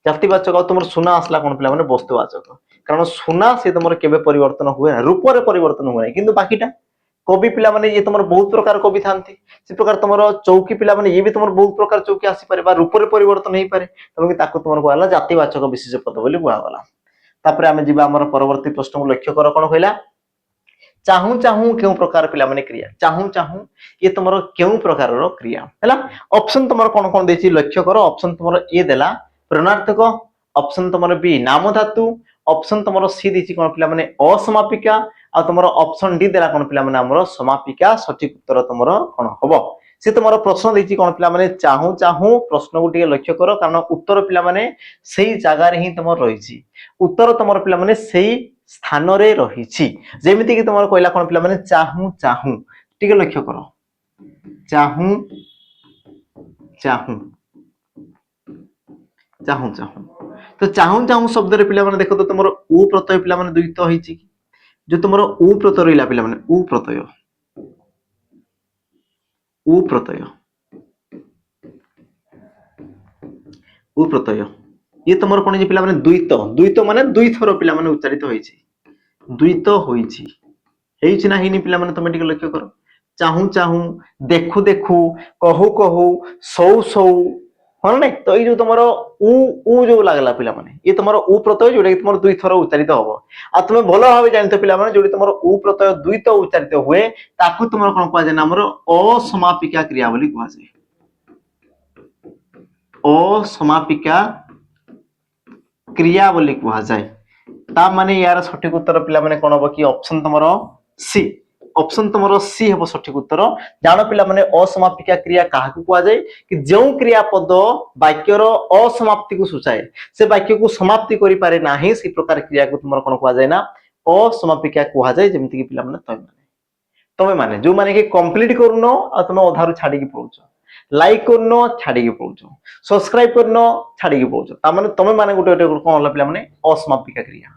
ଜାତିବାଚକ ଆଉ ତମର ସୁନା ଆସିଲା କଣ ପିଲାମାନେ ବସ୍ତୁବାଚକ କାରଣ ସୁନା ସେ ତମର କେବେ ପରିବର୍ତ୍ତନ ହୁଏ ନା ରୂପରେ ପରିବର୍ତ୍ତନ ହୁଏ ନାହିଁ କିନ୍ତୁ ବାକିଟା କବି ପିଲାମାନେ ଇଏ ତମର ବହୁତ ପ୍ରକାର କବି ଥାନ୍ତି ସେ ପ୍ରକାର ତମର ଚୌକି ପିଲାମାନେ ଇଏ ବି ତମର ବହୁତ ପ୍ରକାର ଚୌକି ଆସିପାରେ ବା ରୂପରେ ପରିବର୍ତ୍ତନ ହେଇପାରେ ତେଣୁ ତାକୁ ତମର କୁହାଗଲା ଜାତିବାଚକ ବିଶେଷ ପଦ ବୋଲି କୁହାଗଲା। ତାପରେ ଆମେ ଯିବା ଆମର ପରବର୍ତ୍ତୀ ପ୍ରଶ୍ନକୁ ଲକ୍ଷ୍ୟ କର କଣ କହିଲା ଚାହୁଁ ଚାହୁଁ କେଉଁ ପ୍ରକାର ପିଲାମାନେ କ୍ରିୟା ଚାହୁଁ ଚାହୁଁ ये तुम क्यों प्रकार क्रिया है ऑप्शन तुम कौन कौन देती लक्ष्य कर ऑप्शन तुम ए देला प्रणार्थक ऑप्शन तुम बी नाम धातु ऑप्शन तुम सी देती कौन पिला माने असमापिका आ तुम ऑप्शन डी देला कौन पिला माने हमर समापिका सठिक उत्तर तुम कौन हम सी तुम प्रश्न देती कौन पिला माने चाहू चाहू प्रश्न को टिके लक्ष्य कर कारण उत्तर पिला माने सेही जगार ही तुम रही उत्तर तुम पिला माने सेही स्थान रे रही जेमिति कि तुम कहला कौन पिला माने चाहू चाहू टिके लक्ष्य कर चाहू चाहू चाहू चाहू तो चाहू चाहू शब्द रे पिला माने देखो तो तुमरो उ प्रत्यय पिला माने द्वित होईची जो तुमरो उ प्रत्यय रहिला पिला माने उ प्रत्यय ये तुमरो कोन जे पिला माने द्वित द्वित माने दुई थरो पिला माने उच्चारित होईची द्वित होईची हेईची ना हेनी पिला माने तुमे टिके लक्ष्य करो चाहू चाहू देखू देखू कहू कहू सौ सौ हाँ ना तो ये जो तुम उ जो लगला पिला माने ये तुम उ प्रत्यय जोटा कि तुम दुई थर उच्चारित हम आ तुम भल भाव जानते पिला माने जो तुम उ प्रत्यय द्वित उच्चारित हुए ताकू तुम कौन कह जाए नाम असमापिका क्रिया बोली कह जाए असमापिका क्रिया बोली कह जाए ता माने यार सठिक उत्तर पिला माने कौन हम कि ऑप्शन तुम सी ऑप्शन तुम सी हम सठिक उत्तर जान पिला माने असमापिका क्रिया काहाकू कह जाए कि जो क्रियापद वाक्यर असमाप्ति को सूचाए से वाक्य को समाप्ति करि पारे नाही से प्रकार क्रिया को तुम कौन कह जाए ना असमापिका कह जाए जेमति कि पिला माने तमे माने जो माने कि कंप्लीट करनो आ तुम अधारु छाडी कि पळुछ लाइक करनो छाडी कि पळुछ सब्सक्राइब करनो छाडी कि पळुछ ता माने तमे माने गोटे गोटे कोन होला पिला माने असमापिका क्रिया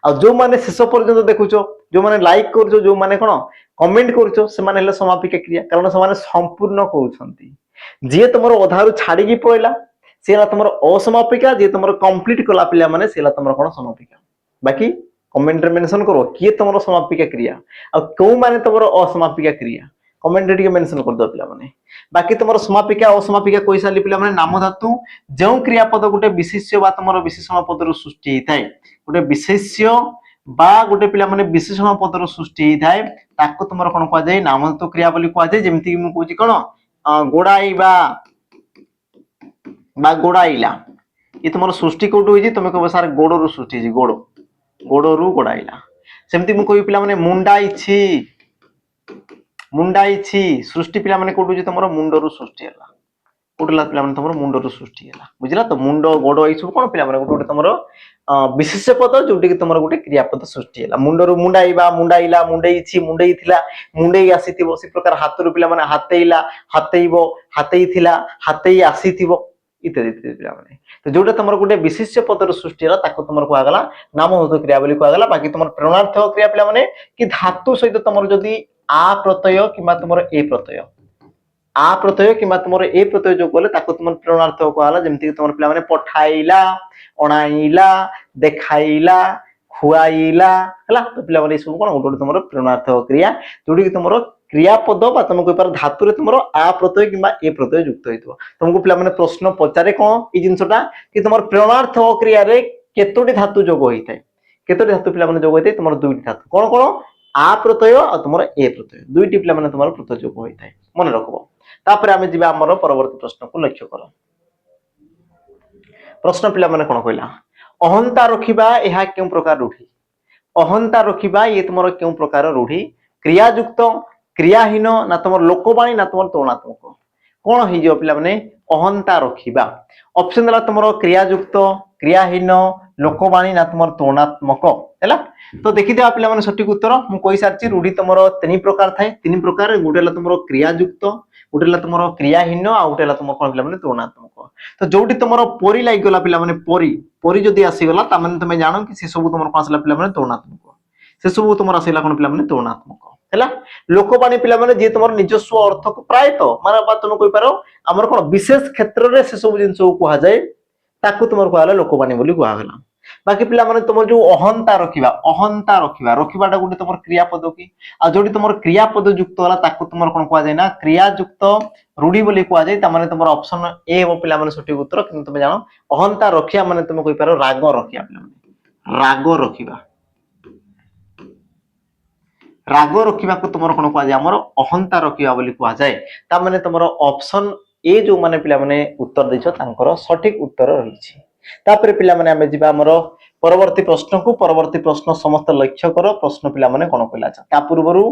आ जो माने शेष पर्यंत देखुचो जो माने लाइक करछो जो माने कोन कमेंट करछो से माने हले समापिका क्रिया कारण से माने संपूर्ण कहउछंती जे तमरो अधारु छाडी कि पळला सेला तमरो असमापिका जे तमरो कंप्लीट कला पिला माने सेला तमरो कोन समापिका बाकी कमेंट रे मेंशन करो किए तमरो समापिका क्रिया आ को माने तमरो असमापिका क्रिया कमेंट रे मेंशन कर दो पिला माने बाकी तमरो समापिका असमापिका कोइ साली पिला माने नाम धातु जो क्रियापद गोटे विशेष्य बा तमरो विशेषण पद रो सृष्टि हेताय गोटे विशेष्य बा गोटे पिला माने विशेषण पद रो सृष्टि हेताय ताको तमरो कोन कह जाय नाम धातु क्रिया बोली कह जाय जेमति कि मु कहूची कोन गोडाइबा बा गोडाइला ये तुम सृष्टि कोटू होई तुम कह सार गोड़ रु सृष्टि गोड़ गोड़ रु गोड़ाइला सेमती मु कहि पिला माने मुंडाइछि सृष्टि पिला माने कोटू जे तुमरो मुंड रु सृष्टि हला कोटला पिला माने तुमरो मुंड रु सृष्टि हला बुझिला तो मुंड गोड़ ई सब कोन पिला माने गोटे तुमरो विशेष पद जोटी कि तुमरो गोटे क्रियापद सृष्टि हला मुंड रु मुंडाइबा मुंडाइला मुंडेइछि मुंडेइथिला मुंडेइ आसीथिबो से प्रकार हाथ रु पिला माने हातेइला हातेइबो हातेइथिला हातेइ आसीथिबो इत्यादि इत्यादि पिला माने तो जोटा तुम गोटे विशेष पदर सृष्टि है ताको तुम कहगला नाम धातु क्रिया बोली कहगला बाकी तुम प्रणार्थक क्रिया पिला माने कि धातु सहित तुम जदि आ प्रत्यय किंबा तुम ए प्रत्यय आ प्रत्यय कि तुम ए प्रत्यय जो कहले ताको तुम प्रेरणार्थक कहला जेमति कि तुम पिला माने पठाइला अणाइला देखाइला खुआइला हला तो पिला माने सब कोन गोटे तुम प्रेरणार्थक क्रिया जोडी कि तुम क्रियापद बा तुम कहि पार धातु रे तुम आ प्रत्यय कि ए प्रत्यय युक्त होइतो तुमको पिला माने प्रश्न पचारे कोन ई जिंसटा कि तुम प्रेरणार्थक क्रिया रे केतोटी धातु जोग होइतै केतोटी धातु पिला माने जोग होइतै तुम दुईटी धातु कोन कोन आ प्रत्यय और तुम ए प्रत्यय दुईटी पिला माने तुम प्रत्यय जोग होइतै मन रखबो तापर आमे जिबा हमर परवर्ती प्रश्न को लक्ष्य करो प्रश्न पिला माने कोन कहला अहंता रखिबा एहा केउ प्रकार रूढ़ी अहंता रखिबा ये तुमर केउ प्रकार रूढ़ी क्रियायुक्त क्रियाहीन ना तुमर लोकवाणी ना तुमर तुलनात्मक कोन हे जो पिला माने अहंता रखिबा ऑप्शन दला तुमर क्रियायुक्त क्रियाहीन लोकवाणी ना तुमर तुलनात्मक हैला तो देखि दिया पिला माने सटीक उत्तर मु कहि सारची रूढ़ी तुमर तीन प्रकार थाए तीन प्रकार गुटेला तुमर क्रियायुक्त गुटेला तुमर क्रियाहीन आ गुटेला तुमर कोन पिला माने तुलनात्मक तो जोटी तुमर परी लागि गला पिला माने परी परी जदी आसी गला ता माने तुमे जानो कि से सब तुमर कोन आसला पिला माने तुलनात्मक से सब तुमर आसीला कोन पिला माने तुलनात्मक हैला लोकवाणी पिला माने जे तुमर निजस्व अर्थ को प्राय तो माने बात तुम कहि पारो हमर कोन विशेष क्षेत्र रे से सब जिंस को कहा जाय ताकू तुमर कहला लोकवाणी बोली कहा गेला बाकी पिला माने तुम जो अहंता रखिबा रखिबाटा गुटे तुमर क्रियापद की आ जोडी तुमर क्रियापद युक्त होला ताकू तुमर कोन कहा जाय ना क्रियायुक्त रूढ़ी बोली कहा जाय ता माने तुमर ऑप्शन ए हो पिला माने सटीक उत्तर किंतु तुम जानो अहंता रखिया माने तुम कहि पारो राग रखिया पिला माने राग रखिबा को तुमर कोन कहा जाय हमर अहंता रखिबा बोली कहा जाय ता माने तुमर ऑप्शन ए जो माने पिला माने उत्तर दैछो तांकर सटीक उत्तर रहिछि तापर पिला माने हमें जिबा हमरो परवर्ती प्रश्न समस्त लक्ष्य करो प्रश्न पिला माने कोन कहला ता पूर्वरु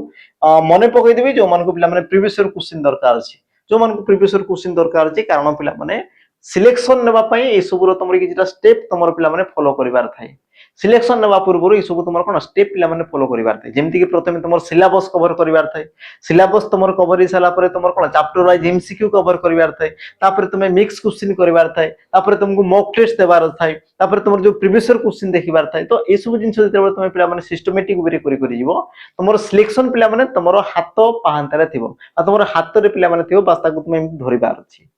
मने पकई देबी जो मान को पिला माने प्रीवियस ईयर क्वेश्चन दरकार अछि जो मान को प्रीवियस ईयर क्वेश्चन दरकार अछि कारण पिला माने सिलेक्शन नेबा पई ए सबरो तमर किछटा स्टेप तमर पिला माने फॉलो करिवार थाए सिलेक्शन नेबा पूर्वरु ई सब तमर कोन स्टेप पिला माने फॉलो करिवार थाए जेमति कि प्रथमे तमर सिलेबस कवर करिवार थाए सिलेबस तमर कवर हिसाला परे तमर कोन चैप्टर वाइज एमसीक्यू कवर करिवार थाए तापर तुमे मिक्स क्वेश्चन करिवार थाए तापर तुमको मॉक टेस्ट देबार थाए तापर तुमर जो प्रीवियस ईयर क्वेश्चन देखिबार थाए तो ए सब जिंस जेते तुमे पिला माने सिस्टमैटिक वे करि जिवो तमर सिलेक्शन पिला माने तमर हाथ पाहांतारे थिबो आ तमर हाथ रे पिला माने थिबो बस ताको तुमे धरिबार अछि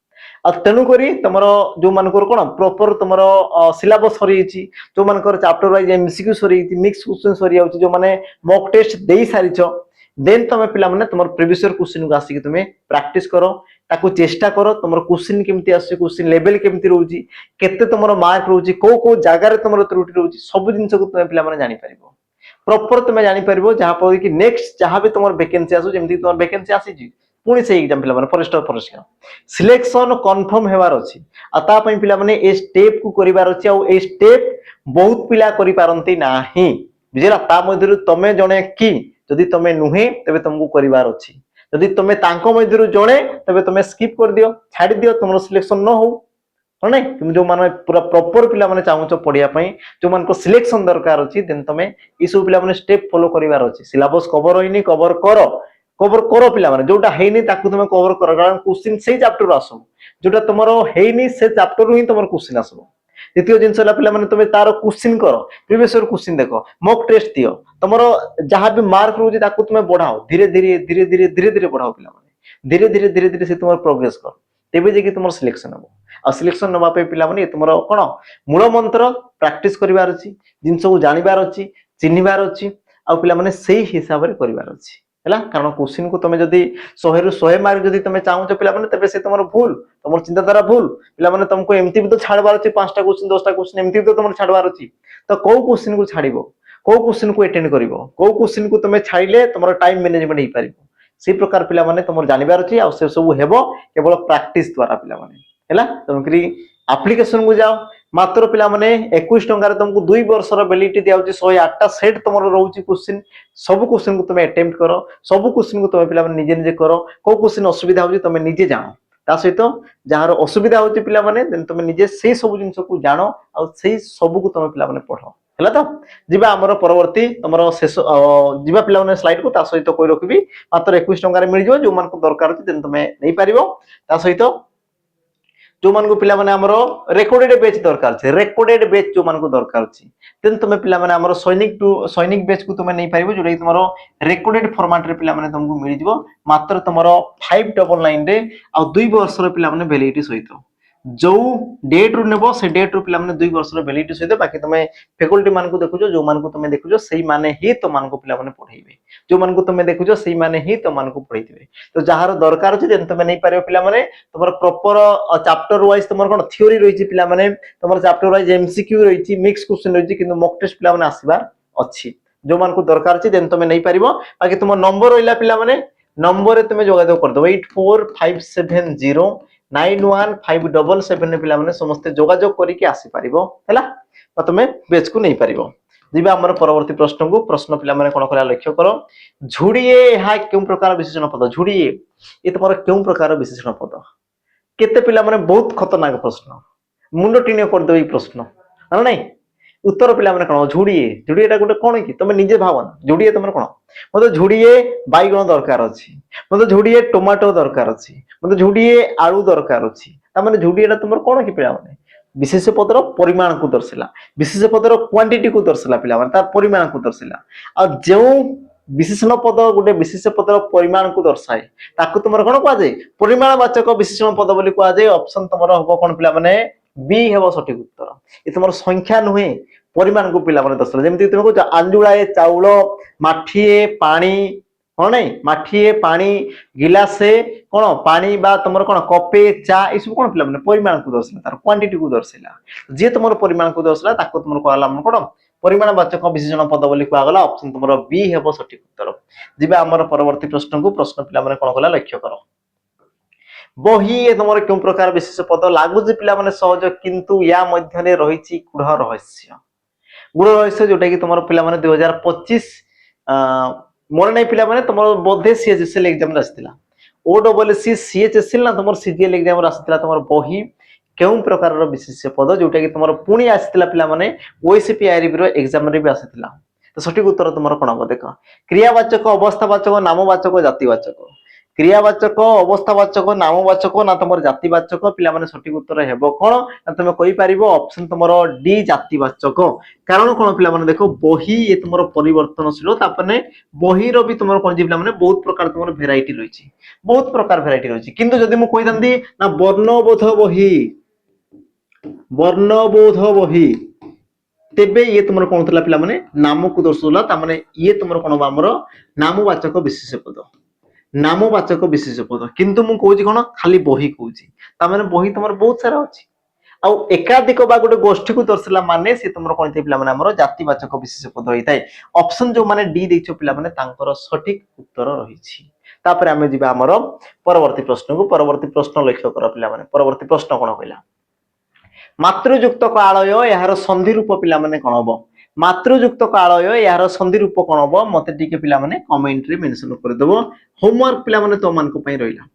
तेणु करी तुम जो मानकर कौन प्रॉपर तुम सिलेबस सरी जो मानकर चैप्टर वाइज एमसीक्यू सरी मिक्स क्वेश्चन सरी जाउची जो माने मॉक टेस्ट देई सारिछो देन तुम पिला माने तुम प्रीवियस ईयर क्वेश्चन को आसी तुम प्रैक्टिस करो ताको चेष्टा करो तुम क्वेश्चन केमती आसे क्वेश्चन लेवल केमती रहउची केते तुम मार्क रहउची को जगह रे तुम त्रुटि रहउची सब जिंस को तुम पिला माने जानि परिबो प्रॉपर तुम जानि परिबो जहां पर कि नेक्स्ट जहां भी तुम वैकेंसी आसु जेमती तुम वैकेंसी आसी पुणी से एग्जाम पिला माने फॉरेस्टर फॉरेस्ट सिलेक्शन कंफर्म हेबार अछि आता पई पिला माने ए स्टेप को करिवार अछि आ ए स्टेप बहुत पिला करि पारंती नाही बुझिला ता मध्यरु तमे जणे की जदि तमे नुहे तबे तुमको करिवार अछि जदि तमे तांको मध्यरु जणे तबे तमे स्किप कर दियो छाडी दियो तुमरो सिलेक्शन न हो नै तुम जो माने पूरा प्रॉपर पिला माने चाहूचो पढिया पई जो मान को सिलेक्शन दरकार अछि देन तमे ई सब पिला माने स्टेप फॉलो करिवार अछि सिलेबस कवर होइनी कवर करो पिला माने जोटा हेनी ताकू तुम कवर करो कारण क्वेश्चन से चैप्टर आसो जोटा तुमरो हेनी से चैप्टर ही तुमरो क्वेश्चन आसो द्वितीय जिंस होला पिला माने तुम तारो क्वेश्चन करो प्रीवियस ईयर क्वेश्चन देखो मॉक टेस्ट दियो तुमरो जहां भी मार्क रहउजी ताकू तुम बढ़ाओ धीरे धीरे बढ़ाओ पिला माने धीरे धीरे से तुम प्रोग्रेस कर तेबे जे कि तुमरो सिलेक्शन हो आ सिलेक्शन नबा पे पिला माने तुमरो कोन मूल मंत्र प्रैक्टिस करिवार अछि जिंस को जानिबार अछि चिन्हिबार अछि आ पिला माने सेही हिसाब रे करिवार अछि हैला कारण क्वेश्चन को तुम जदी 100 रु 100 मार्क जदी तुम चाहू पिला माने तबे से तुमरो भूल तुमर चिंताधारा भूल पिला माने तुमको एमती भी तो छाड़बार अछि 5टा क्वेश्चन 10टा क्वेश्चन एमती भी तो तुमर छाड़बार अछि तो को क्वेश्चन को छाड़िबो को क्वेश्चन को अटेंड करिवो को क्वेश्चन को तुम छाइले तुमरो टाइम मैनेजमेंट ही पारिबो सी प्रकार पिला माने तुमर जानिबार अछि आ से सब हेबो केवल प्रैक्टिस द्वारा पिला माने हैला तुमकरी एप्लीकेशन को जाओ मात्र पिला माने 21 टंका तुमको 2 वर्ष रो वैलिडिटी दिया होची 108टा सेट तुमरो रहउची क्वेश्चन सब क्वेश्चन को तुम अटेम्प्ट करो सब क्वेश्चन को तुम पिला माने निजे निजे करो को क्वेश्चन असुविधा होची तुम निजे जानो ता सहित जहार असुविधा होची पिला माने देन तुम निजे से सब जिंस को जानो आ से सब को तुम पिला माने पढो हैला तो जिबा हमरो परवर्ती तुमरो शेष जिबा पिला माने स्लाइड को ता सहित कोइ रखबी मात्र 21 टंका रे मिल जो जो मान को दरकार होची देन तुम नै पारिबो ता सहित जो मान को पिला माने हमरो रेकॉर्डेड बैच दरकार छै रेकॉर्डेड बैच जो मान को दरकार छै देन तुमे पिला माने हमरो सैनिक बैच को तुमे नै पारिबो जोडा कि तुमरो रेकॉर्डेड फॉर्मेट रे पिला माने तुमको मिल जिवो मात्र तुमरो 599 रे आ 2 वर्ष रे पिला माने वैलिडिटी सहित जो डेट रु नेबो से डेट रु पिला माने 2 वर्ष रे वैलिडिटी सहित बाकी तुमे फैकल्टी मान को देखुजो जो मान को तुमे देखुजो सही माने ही तो मान को पिला माने पढाइबे जो मान को तुमे देखुजो सही माने ही तो मान को पढाइबे तो जहार दरकार छै देन तुमे नै पारिबो पिला माने तमर प्रॉपर चैप्टर वाइज तमर कोन थ्योरी रही छी पिला माने तमर चैप्टर वाइज एमसीक्यू रही छी मिक्स क्वेश्चन रही छी किंतु मॉक टेस्ट पिला माने आसीबार अछि जो मान को दरकार छै देन तुमे नै पारिबो बाकी तुम नंबर होइला पिला माने नंबर रे तुमे जोगाजोग कर दो 84570 915777 पिला माने समस्त जोगाजोग करी के आसी पारिबो हैला तो तुमे बैच को नै पारिबो दिबा हमर परवर्ती प्रश्न को प्रश्न पिला माने कोन करा लक्ष्य करो झुड़िए हा केउ प्रकार विशेषण पद झुड़िए ये तमर केउ प्रकार विशेषण पद केते पिला माने बहुत खतरनाक प्रश्न मुंड टिने कर दो ई प्रश्न ना नै उत्तर पिला माने कोन झुड़िए झुड़िएटा गुटे कोन की तुमे निजे भावना झुड़िए तमर कोन मते झुड़िए बाईगण दरकार अछि मते झुड़िए टमाटो दरकार अछि मते झुड़िए आलू दरकार अछि ता माने झुड़िएटा तमर कोन की पिला माने विशेष पदर परिमाण को दर्शिला विशेष पदर क्वांटिटी को दर्शिला पिला माने तार परिमाण को दर्शिला आ जो विशेषण पद गोटे विशेष पदर परिमाण को दर्शाए ताकू तुमर कोन कह जाय परिमाणवाचक विशेषण पद बोली कह जाय ऑप्शन तुमर हबो कोन पिला माने बी हेबो सठिक उत्तर ए तुमर संख्या नुहे परिमाण को पिला माने दर्शाला जेमति तुम कह आंजुळाए चाउल माठिए पानी हाँ नहीं माठिए पानी गिलासे कौन पानी बा तुमर कौन कपे चा ये सब कौन पिला माने परिमाण को दर्शाला तार क्वांटिटी को दर्शाला जे तुमर परिमाण को दर्शाला ताको तुमर कहला मन कौन परिमाणवाचक विशेषण पद बोली कह गला ऑप्शन तुमर बी हेबो सठिक उत्तर जिबा हमर परवर्ती प्रश्न को प्रश्न पिला माने कोन गला लक्ष्य करो बही ए तुमर केउ प्रकार विशेष पद लागु जे पिला माने सहज किंतु या मध्य रे रहिछि गुढ़ रहस्य जोटा कि तुमर पिला माने 2025 मोर नै पिला माने तुमर बोधे सीएचएसएल एग्जाम आसीतिला ओडब्ल्यूसी सीएचएसएल ना तुमर सीजीएल एग्जाम आसीतिला तुमर बही केउ प्रकार रो विशेष पद जोटा कि तुमर पुणी आसीतिला पिला माने ओएसपी आईआरबी रो एग्जाम रे भी आसीतिला तो सठिक उत्तर तुमर कोन हो देखो क्रियावाचक अवस्थावाचक नामवाचक जातिवाचक क्रियावाचक अवस्थावाचक नामवाचक ना तुमर जातिवाचक पिला माने सठिक उत्तर हेबो कोन ना तुमे कहि परिबो ऑप्शन तुमर डी जातिवाचक कारण कोन पिला माने देखो बही ये तुमर परिवर्तनशील तापने बही रो भी तुमर कोन जे पिला माने बहुत प्रकार तुमर वैरायटी रहिछि बहुत प्रकार वैरायटी रहिछि किंतु जदि मु कहि दंदी ना वर्णबोध बही तेबे ये तुमर कोन थला पिला माने नाम को दर्शला ता माने ये तुमर कोन हमर नामवाचक विशेष पद नामवाचक विशेष पद किंतु मु कहूची कोन खाली बही कहूची ता माने बही तुमर बहुत सारा अछि आ एकाधिक बा गोटे गोष्ठी को दर्शला माने से तुमर कोन पिला माने हमर जातिवाचक विशेष पद होइताय ऑप्शन जो माने डी दैछो पिला माने तांकर सठिक उत्तर रहिछि तापर हमें जिबा हमर परवर्ती प्रश्न को परवर्ती प्रश्न लक्ष्य कर पिला माने परवर्ती प्रश्न कोन कहला मातृयुक्त कालय यार संधि रूप पिला माने कोन हबो मातृयुक्त कालय यार संधि रूप कोन हबो मते टिके पिला माने कमेंट रे मेंशन कर देबो होमवर्क पिला माने तो मान को पई रहिला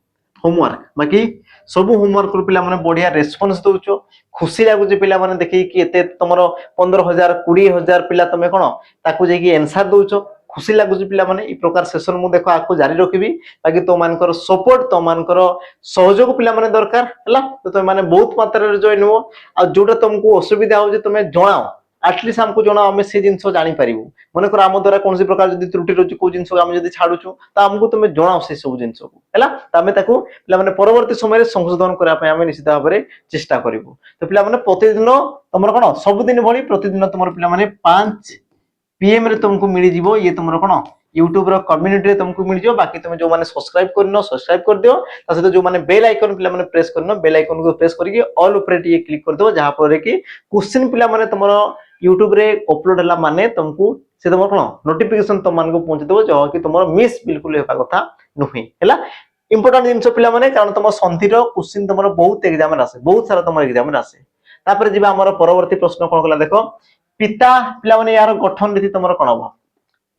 होमवर्क बाकी सब होमवर्क पिला माने बढ़िया रेस्पॉन्स दोचो खुशी लागु जे पिला माने देखि कि एते तमरो 15000 20000 पिला तमे कोन ताकू जे कि आंसर दोचो खुशी लागु जे पिला माने ई प्रकार सेशन मु देखो आको जारी रखिबी बाकी तो मानकर सपोर्ट तो मानकर सहयोग पिला माने दरकार हला तो तमे माने बहुत मात्रा रे जॉइन हो आ जोटा तुमको असुविधा हो जे तमे जणाओ एटलीस्ट हमको जणाओ हम से जिंस जानि परिबो माने कर हम द्वारा कोनसी प्रकार जदी त्रुटि रचु को जिंस हम जदी छाडुछु त हमको तमे जणाओ से सब जिंस को हला तमे ताको पिला माने परवर्ती समय रे संशोधन करा पय हम निश्चित भाबरे चेष्टा करिवो तो पिला माने प्रतिदिन तमर कोन सब दिन भली प्रतिदिन तमर पिला माने 5 पीएम रे तुमको मिली जीवो ये तुमरो कोन YouTube रो कम्युनिटी रे तुमको मिल जिवो बाकी तुम जो माने सब्सक्राइब करनो सब्सक्राइब कर दियो ता सहित जो माने बेल आइकन पिला माने प्रेस करनो बेल आइकन को प्रेस करके ऑल ऊपर ये क्लिक कर दो जहां पर कि क्वेश्चन पिला माने तुमरो YouTube रे अपलोड हला माने तुमको से तुमरो कोन नोटिफिकेशन तुम मान को पहुंच देबो जो कि तुमरो मिस बिल्कुल हेबा कथा नुही हला इंपोर्टेंट जिंस पिला माने कारण तुम संधि रो क्वेश्चन तुमरो बहुत एग्जाम रे आसे बहुत सारा तुमरो एग्जाम रे आसे तापर जिबा हमर परवर्ती प्रश्न कोन कला देखो पिता पिला माने यार गठन रीति तुमरो कोन हो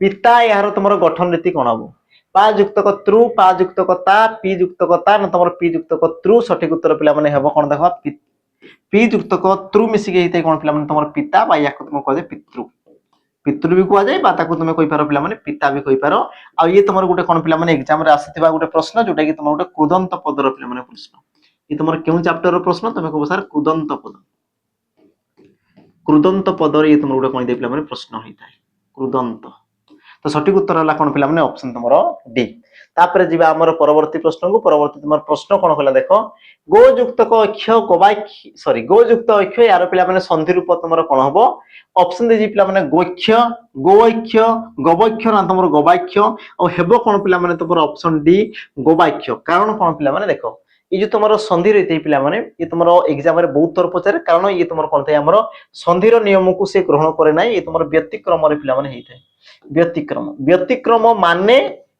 पिता यार तुमरो गठन रीति कोन हो पा युक्त कतृ पा युक्त कता पी युक्त कता न तुमरो पी युक्त कतृ सठिक उत्तर पिला माने हेबो कोन देखो पी युक्त कतृ मिसी के हिते कोन पिला माने तुमरो पिता बा याक तुम कह दे पितृ पितृ भी कह जाय बा ताको तुम कहि पारो पिला माने पिता भी कहि पारो आ ये तुमरो गुटे कोन पिला माने एग्जाम रे आसीथिबा गुटे प्रश्न जोटा कि तुम गुटे कृदंत पदर पिला माने प्रश्न ये तुम क्यों चैप्टर प्रश्न तुम कह सर कृदंत पद कृदंत पद ये तुम गोटे कौन दे पे प्रश्न होता है कृदंत तो सठिक उत्तर है कौन पे ऑप्शन तुम डी तापर जी आमर परवर्ती प्रश्न को परवर्ती तुम प्रश्न कौन कहला देख गो युक्त अक्ष गोवाक्ष सॉरी गो युक्त अक्ष यार पे संधि रूप तुम कौन हम ऑप्शन दे पे गोक्ष गोक्ष गवक्ष ना तुम गवाक्ष और हेब कौन पे तुम ऑप्शन डी गोवाक्ष कारण कौन पे देख ये जो तुम संधि रही है पिला ये तुम एग्जाम रे बहुत थर पचारे कारण ये तुम कौन था संधिर नियम को से ग्रहण करे ना ये तुम व्यतिक्रम पिला होता है व्यतिक्रम व्यतिक्रम माने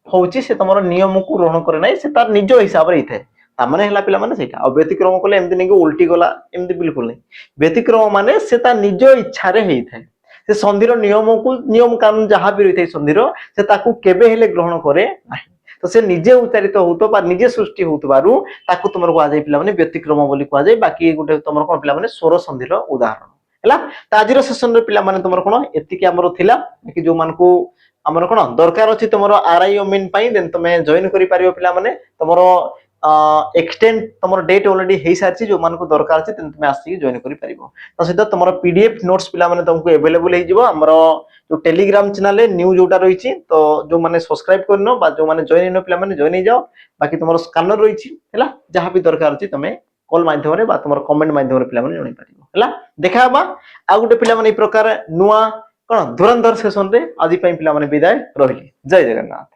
होची से तुम नियम को ग्रहण करे ना से तार निज हिसाब रे थाए तामाने हला पिला माने सेटा और व्यतिक्रम कले एमति नहीं उल्टी गला एमति बिल्कुल नहीं व्यतिक्रम माने से तार निज इच्छा रे हेई थाए से संधिर नियम को नियम कानून जहां भी रही थाए संधिर से ताकू केबे हेले ग्रहण करे नाही तो से निजे उच्चारित होतो बा निजे सृष्टि होतबारु ताकू तुमर को आ जाय पिला माने व्यतिक्रम बोली को आ जाय बाकी गुटे तुमर कोन पिला माने स्वर संधिर उदाहरण हैला त आजिर सेशन रे पिला माने तुमर कोन एतिकी हमरो थिला कि जो मान को हमर कोन दरकार अछि तुमर आरआई ओमिन पई देन तुमे जॉइन करि पारियो पिला माने तुमर एक्सटेंड तुमर डेट ऑलरेडी हेई सारछि जो मान को दरकार अछि तेन तुमे आसी जॉइन करि पारिबो त सहित तुमर पीडीएफ नोट्स पिला माने तुमको अवेलेबल हे जिवो हमर जो टेलीग्राम चैनल न्यू जोटा रही तो जो माने सब्सक्राइब करनो बा जो माने जॉइन इन पिला माने जॉइन हो जाओ बाकी तुमर स्कैनर रही हैला जहां भी दरकार अछि तमे कॉल माध्यम रे बा तुमर कमेंट माध्यम रे पिला माने जणाई पारिबो हैला देखा बा आ गुटे पिला माने ई प्रकार नुआ कोन धुरंधर सेशन रे आजि पई पिला माने विदाय रहिली जय जगन्नाथ।